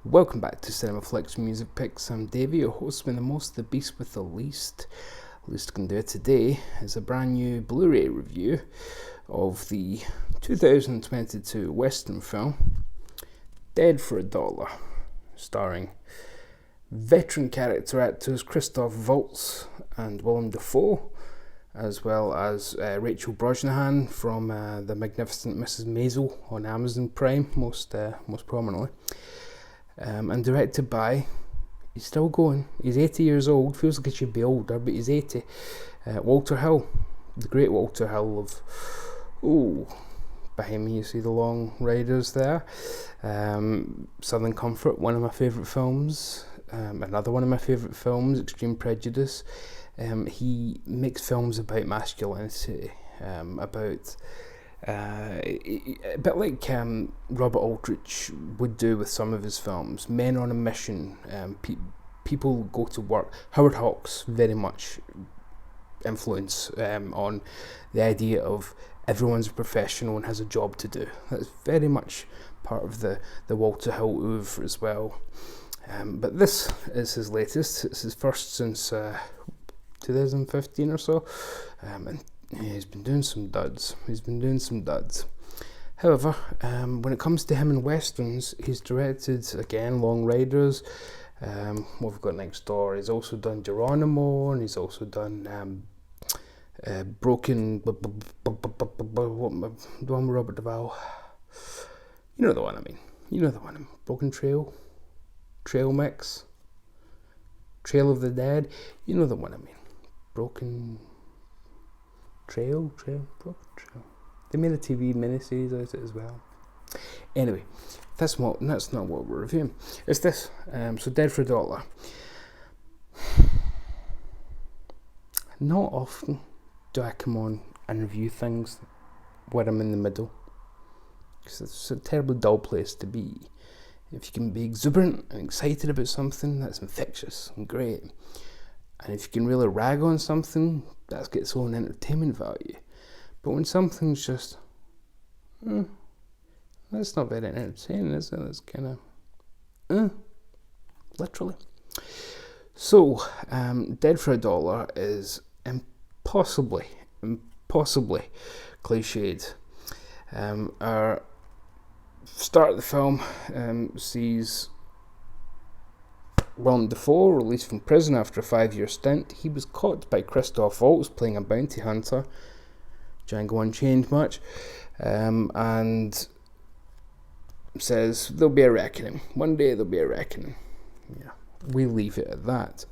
Welcome back to Cinema Flicks Music Picks. I'm Davey, your host with the most, the beast with the least. Least I can do it today is a brand new Blu-ray review of the 2022 Western film Dead for a Dollar, starring veteran character actors Christoph Waltz and Willem DaFoe, as well as Rachel Brosnahan from The Magnificent Mrs. Maisel on Amazon Prime, most prominently. And directed by, he's still going, he's 80 years old, feels like he should be older, but he's 80, Walter Hill, the great Walter Hill of, behind me you see The Long Riders there, Southern Comfort, one of my favourite films, another one of my favourite films, Extreme Prejudice. He makes films about masculinity, about a bit like Robert Aldrich would do with some of his films. Men on a mission, people go to work. Howard Hawks very much influence on the idea of everyone's a professional and has a job to do. That's very much part of the Walter Hill oeuvre as well. But this is his latest. It's his first since 2015 or so, and he's been doing some duds. However, when it comes to him in westerns, he's directed, again, Long Riders. What we've got next door, he's also done Geronimo, and he's also done Broken, the one with Robert Duvall. You know the one I mean. Broken Trail Mix, Trail of the Dead. You know the one I mean. Broken Trail. They made a TV miniseries out of it as well. Anyway, that's not what we're reviewing. It's this. So Dead for a Dollar. Not often do I come on and review things where I'm in the middle, because it's a terribly dull place to be. If you can be exuberant and excited about something, that's infectious and great. And if you can really rag on something, that's got its own entertainment value. But when something's just, that's not very entertaining, is it? That's kind of, literally. So, Dead for a Dollar is impossibly cliched. Our start of the film sees Willem DaFoe released from prison after a 5-year stint. He was caught by Christoph Waltz playing a bounty hunter, Django Unchained much, and says there'll be a reckoning. One day there'll be a reckoning. Yeah, we leave it at that.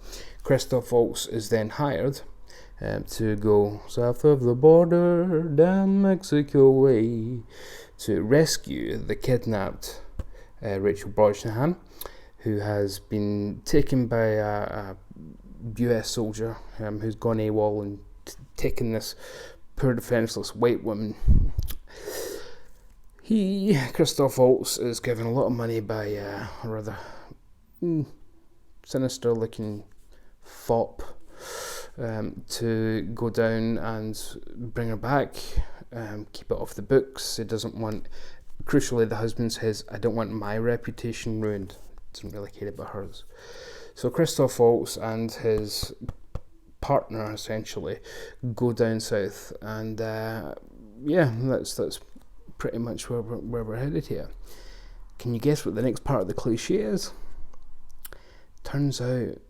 Christoph Waltz is then hired to go south of the border, down Mexico way, to rescue the kidnapped Rachel Brosnahan, who has been taken by a US soldier who's gone AWOL and taken this poor defenceless white woman. Christoph Waltz, is given a lot of money by a rather sinister looking fop to go down and bring her back, keep it off the books. He doesn't want, crucially the husband says, I don't want my reputation ruined. Doesn't really care about hers. So Christoph Waltz and his partner essentially go down south, and that's pretty much where we're headed here. Can you guess what the next part of the cliche is? Turns out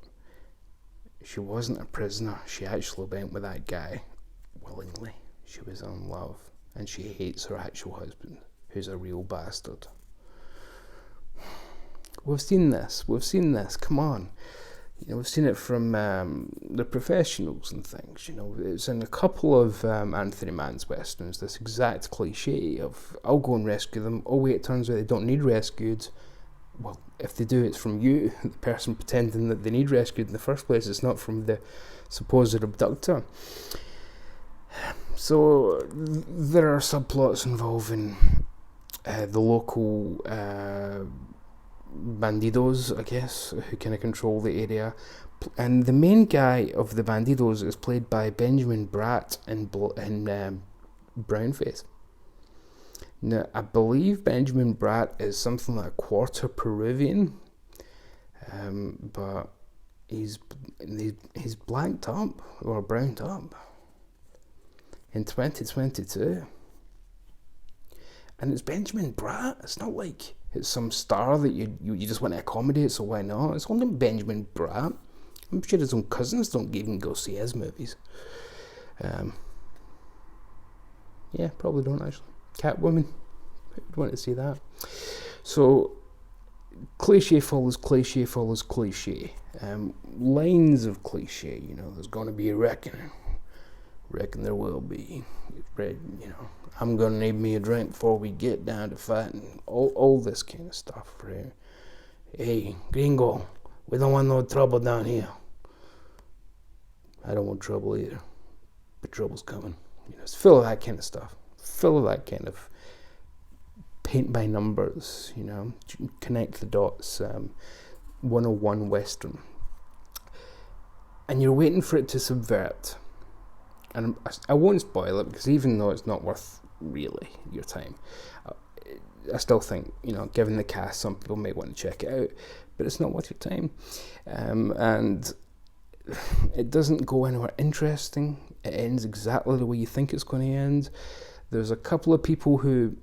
she wasn't a prisoner. She actually went with that guy willingly. She was in love, and she hates her actual husband, who's a real bastard. We've seen this, come on. We've seen it from the professionals and things, It's in a couple of Anthony Mann's westerns, this exact cliche of, I'll go and rescue them. Oh wait, it turns out they don't need rescued. Well, if they do, it's from you, the person pretending that they need rescued in the first place. It's not from the supposed abductor. So there are subplots involving the local bandidos, I guess, who kind of control the area, and the main guy of the bandidos is played by Benjamin Bratt in Brownface. Now, I believe Benjamin Bratt is something like a quarter Peruvian, but he's blanked up or browned up in 2022. And it's Benjamin Bratt. It's not like it's some star that you just want to accommodate, so why not? It's only Benjamin Bratt. I'm sure his own cousins don't even go see his movies. Yeah, probably don't actually. Catwoman, who'd want to see that? So, cliche follows cliche follows cliche. Lines of cliche, there's going to be a reckoning. Reckon there will be. I'm going to need me a drink before we get down to fighting. All this kind of stuff, right? Hey, gringo, we don't want no trouble down here. I don't want trouble either. But trouble's coming. It's full of that kind of stuff. Full of that kind of paint by numbers, connect the dots, 101 Western. And you're waiting for it to subvert. And I won't spoil it, because even though it's not worth really your time, I still think, given the cast, some people may want to check it out, but it's not worth your time. And it doesn't go anywhere interesting. It ends exactly the way you think it's going to end. There's a couple of people who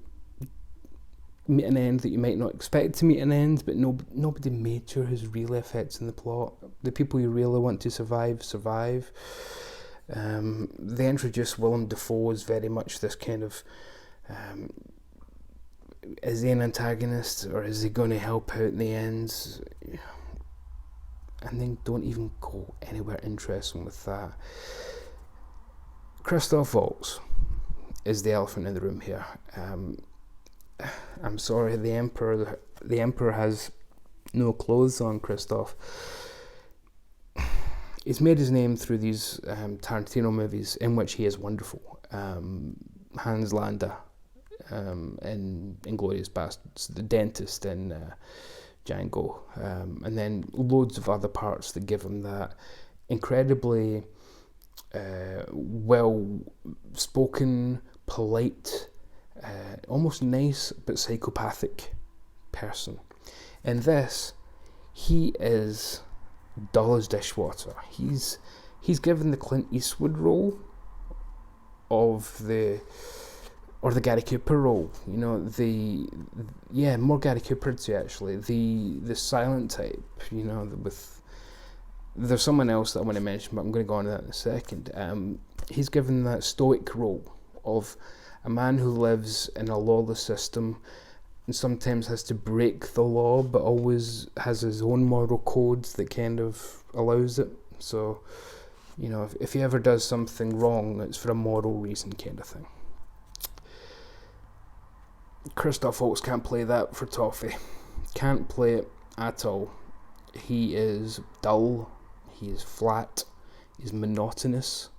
meet an end that you might not expect to meet an end, but nobody major who's really affecting the plot. The people you really want to survive. They introduce Willem DaFoe as very much this kind of is he an antagonist or is he going to help out in the end? And then don't even go anywhere interesting with that. Christoph Waltz is the elephant in the room here. I'm sorry, the Emperor has no clothes on. Christoph. He's made his name through these Tarantino movies in which he is wonderful. Hans Landa in Inglourious Basterds, the dentist in Django, and then loads of other parts that give him that incredibly well-spoken, polite, almost nice but psychopathic person. In this, he is dull as dishwater. He's given the Clint Eastwood role of the Gary Cooper role. More Gary Cooper too, actually. The silent type. There's someone else that I want to mention, but I'm going to go on to that in a second. He's given that stoic role of a man who lives in a lawless system and sometimes has to break the law, but always has his own moral codes that kind of allows it. So, if he ever does something wrong, it's for a moral reason kind of thing. Christoph Waltz can't play that for toffee. Can't play it at all. He is dull, he is flat, he's monotonous.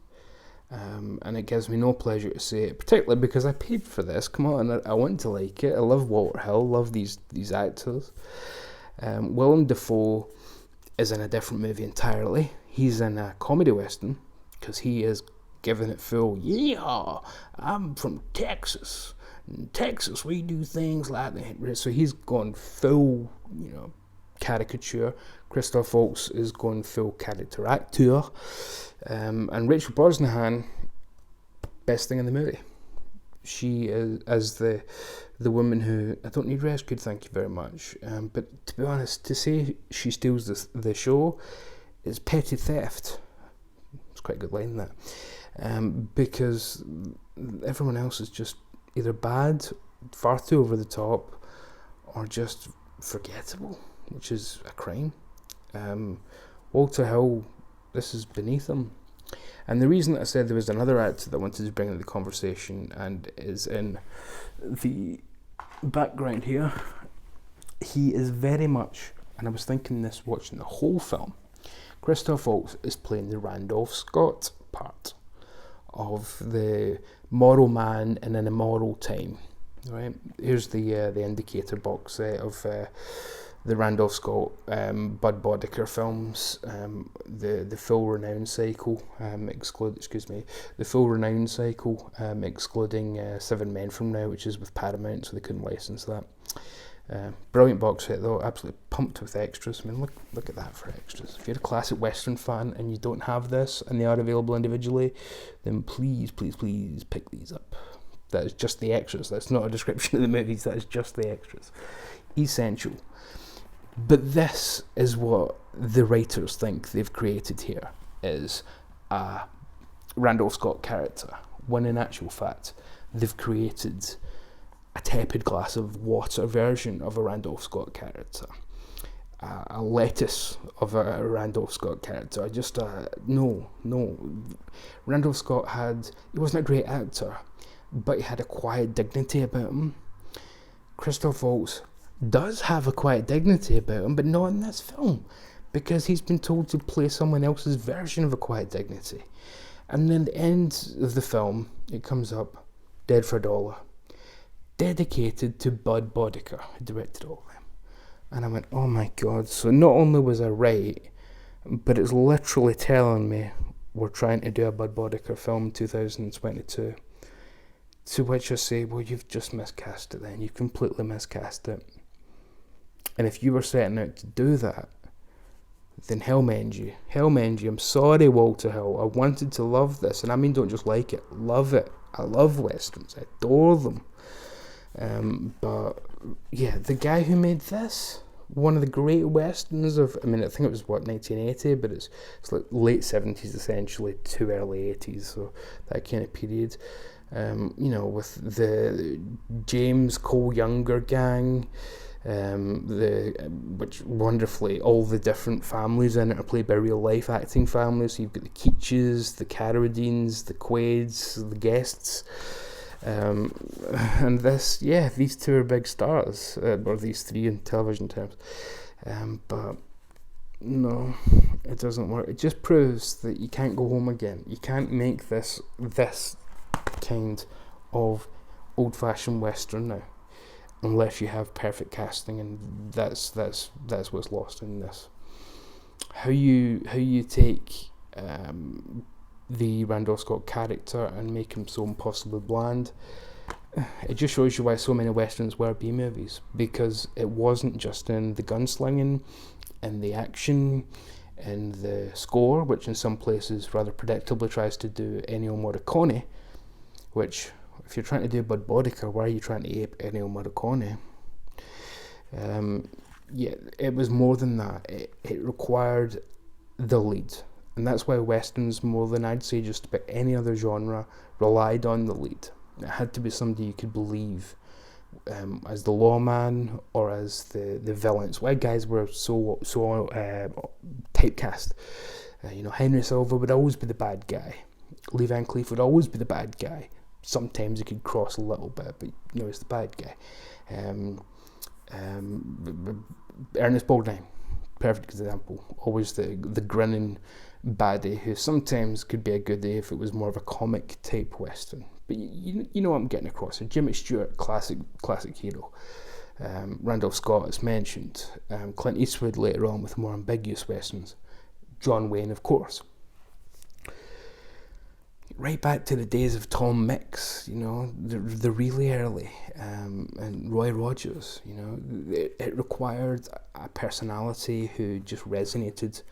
And it gives me no pleasure to say it, particularly because I paid for this. Come on, I want to like it. I love Walter Hill, love these actors. Willem DaFoe is in a different movie entirely. He's in a comedy western because he is giving it full. Yeah, I'm from Texas. In Texas, we do things like that. So he's gone full, caricature. Christoph Waltz is going full character actor. And Rachel Brosnahan, best thing in the movie. She is as the woman who, I don't need rescued, thank you very much. But to be honest, to say she steals the show is petty theft. It's quite a good line, that. Because everyone else is just either bad, far too over the top, or just forgettable, which is a crime. Walter Hill, this is beneath him. And the reason that I said there was another actor that I wanted to bring into the conversation and is in the background here, he is very much, and I was thinking this watching the whole film, Christoph Waltz is playing the Randolph Scott part of the moral man in an immoral time. Right, here's the indicator box set of the Randolph Scott Bud Bodecker films, the full renown cycle, the full renown cycle, excluding 7 Men From Now, which is with Paramount, so they couldn't license that. Brilliant box set though, absolutely pumped with extras. I mean, look at that for extras. If you're a classic Western fan and you don't have this and they are available individually, then please pick these up. That is just the extras. That's not a description of the movies. That is just the extras. Essential. But this is what the writers think they've created here, is a Randolph Scott character, when in actual fact they've created a tepid glass of water version of a Randolph Scott character, a lettuce of a Randolph Scott character. No. Randolph Scott he wasn't a great actor, but he had a quiet dignity about him. Christoph Waltz does have a quiet dignity about him, but not in this film, because he's been told to play someone else's version of a quiet dignity. And then the end of the film, it comes up, Dead for a Dollar, dedicated to Bud Bodicker, who directed all of them. And I went, oh my God. So not only was I right, but it's literally telling me we're trying to do a Bud Bodicker film in 2022. To which I say, well, you've just miscast it then. You've completely miscast it. And if you were setting out to do that, then hell mend you. Hell mend you. I'm sorry, Walter Hill. I wanted to love this. And I mean, don't just like it. Love it. I love Westerns. I adore them. But, yeah, the guy who made this, one of the great Westerns of, I mean, I think it was, 1980, but it's like late 70s, essentially, to early 80s, so that kind of period. With the James Cole Younger gang, which wonderfully all the different families in it are played by real life acting families. So you've got the Keaches, the Carradines, the Quaids, the Guests, and this, these two are big stars, or these three in television terms. But no, it doesn't work. It just proves that you can't go home again. You can't make this kind of old-fashioned Western now, unless you have perfect casting, and that's what's lost in this. How you take the Randolph Scott character and make him so impossibly bland, it just shows you why so many Westerns were B-movies, because it wasn't just in the gunslinging and the action and the score, which in some places rather predictably tries to do Ennio Morricone, which, if you're trying to do Bud Bodicker, why are you trying to ape Ennio Morricone? It was more than that. It required the lead. And that's why Westerns, more than I'd say just about any other genre, relied on the lead. It had to be somebody you could believe as the lawman or as the villains. Why guys were so typecast. Henry Silva would always be the bad guy. Lee Van Cleef would always be the bad guy. Sometimes he could cross a little bit, but he's the bad guy. Ernest Borgnine, perfect example. Always the grinning baddie who sometimes could be a goodie if it was more of a comic type Western. But you know what I'm getting across. So Jimmy Stewart, classic hero. Randolph Scott, as mentioned. Clint Eastwood later on with more ambiguous Westerns. John Wayne, of course. Right back to the days of Tom Mix, the really early, and Roy Rogers. It required a personality who just resonated.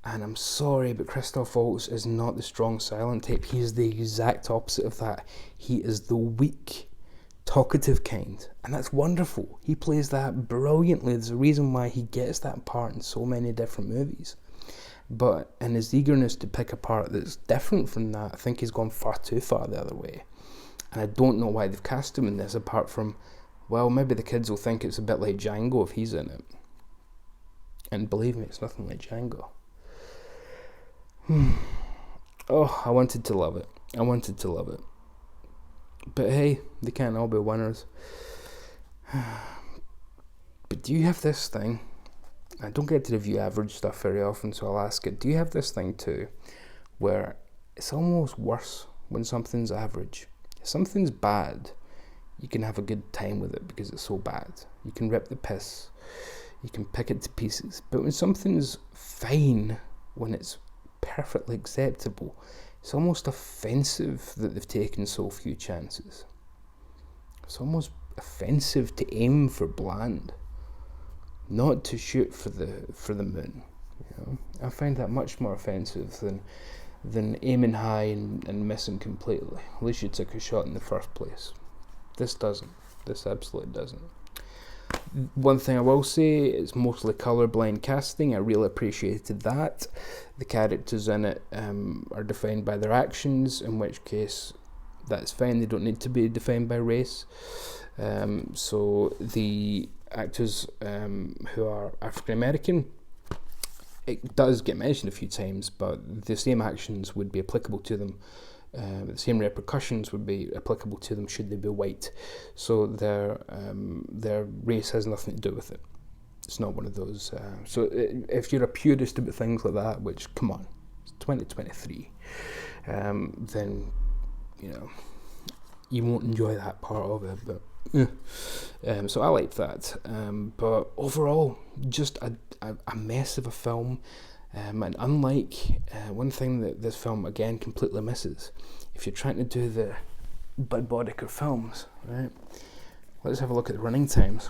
And I'm sorry, but Christoph Waltz is not the strong silent type. He is the exact opposite of that. He is the weak, talkative kind. And that's wonderful. He plays that brilliantly. There's a reason why he gets that part in so many different movies. But in his eagerness to pick a part that's different from that, I think he's gone far too far the other way. And I don't know why they've cast him in this, apart from, well, maybe the kids will think it's a bit like Django if he's in it. And believe me, it's nothing like Django. I wanted to love it. But hey, they can't all be winners. But do you have this thing? I don't get to review average stuff very often, so I'll ask it. Do you have this thing too, where it's almost worse when something's average? If something's bad, you can have a good time with it because it's so bad. You can rip the piss. You can pick it to pieces. But when something's fine, when it's perfectly acceptable, it's almost offensive that they've taken so few chances. It's almost offensive to aim for bland. not to shoot for the moon. You know, I find that much more offensive than aiming high and missing completely. At least you took a shot in the first place. This doesn't. This absolutely doesn't. One thing I will say is mostly colourblind casting. I really appreciated that. The characters in it are defined by their actions, in which case that's fine. They don't need to be defined by race. So the actors who are African American, it does get mentioned a few times, but the same actions would be applicable to them. The same repercussions would be applicable to them should they be white. So their race has nothing to do with it. It's not one of those. So if you're a purist about things like that, which, come on, it's 2023, then, you know, you won't enjoy that part of it. But so I like that. But overall, just a mess of a film. And unlike one thing that this film again completely misses, if you're trying to do the Bud Boddicker films, right? Let's have a look at the running times.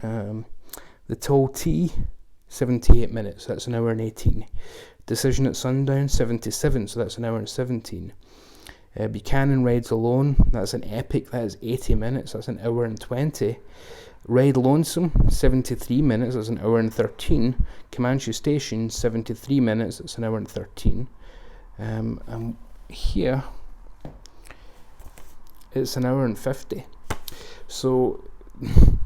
The Tall T, 78 minutes, that's an hour and 18. Decision at Sundown, 77, so that's an hour and 17. Buchanan Rides Alone, that's an epic, that is 80 minutes, that's an hour and 20. Ride Lonesome, 73 minutes, that's an hour and 13. Comanche Station, 73 minutes, that's an hour and 13. And here, it's an hour and 50. So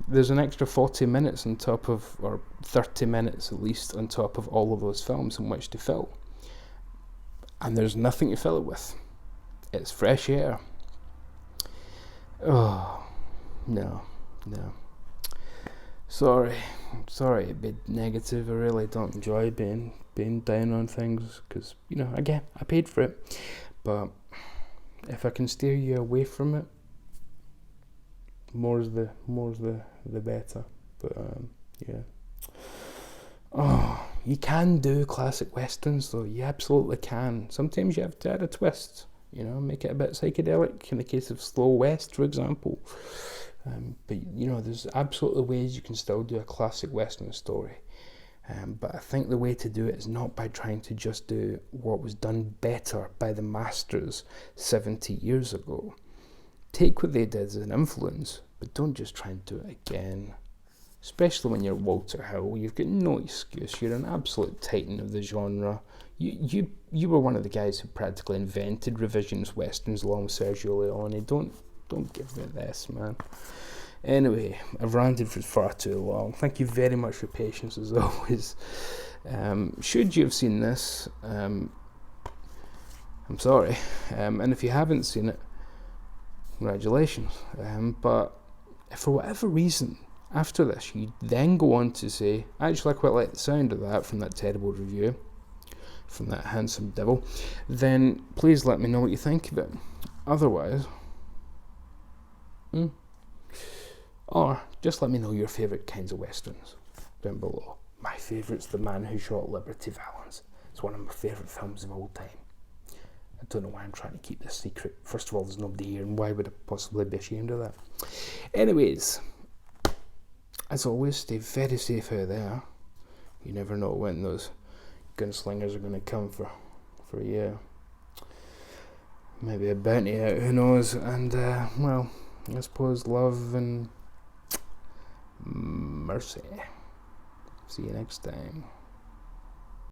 there's an extra 40 minutes on top of, or 30 minutes at least, on top of all of those films in which to fill. And there's nothing to fill it with. It's fresh air. Oh, no. Sorry to be negative. I really don't enjoy being down on things because, you know, again, I paid for it. But if I can steer you away from it, more's the better. But yeah. Oh, you can do classic westerns though. You absolutely can. Sometimes you have to add a twist. You know, make it a bit psychedelic. In the case of Slow West, for example. But, you know, there's absolutely ways you can still do a classic Western story. But I think the way to do it is not by trying to just do what was done better by the masters 70 years ago. Take what they did as an influence, but don't just try and do it again. Especially when you're Walter Hill, you've got no excuse. You're an absolute titan of the genre. You were one of the guys who practically invented revisionist westerns along with Sergio Leone. Don't give me this, man. Anyway, I've ranted for far too long. Thank you very much for your patience as always. Should you have seen this, I'm sorry. And if you haven't seen it, congratulations. But if for whatever reason, after this, you then go on to say, actually I quite like the sound of that from that terrible review, from that handsome devil, then please let me know what you think of it. Otherwise, or just let me know your favourite kinds of westerns down below. My favourite's The Man Who Shot Liberty Valance. It's one of my favourite films of all time. I don't know why I'm trying to keep this secret. First of all, there's nobody here, and why would I possibly be ashamed of that? Anyways, as always, stay very safe out there. You never know when those gunslingers are going to come for you. Maybe a bounty out, who knows? And, well, I suppose love and mercy. See you next time.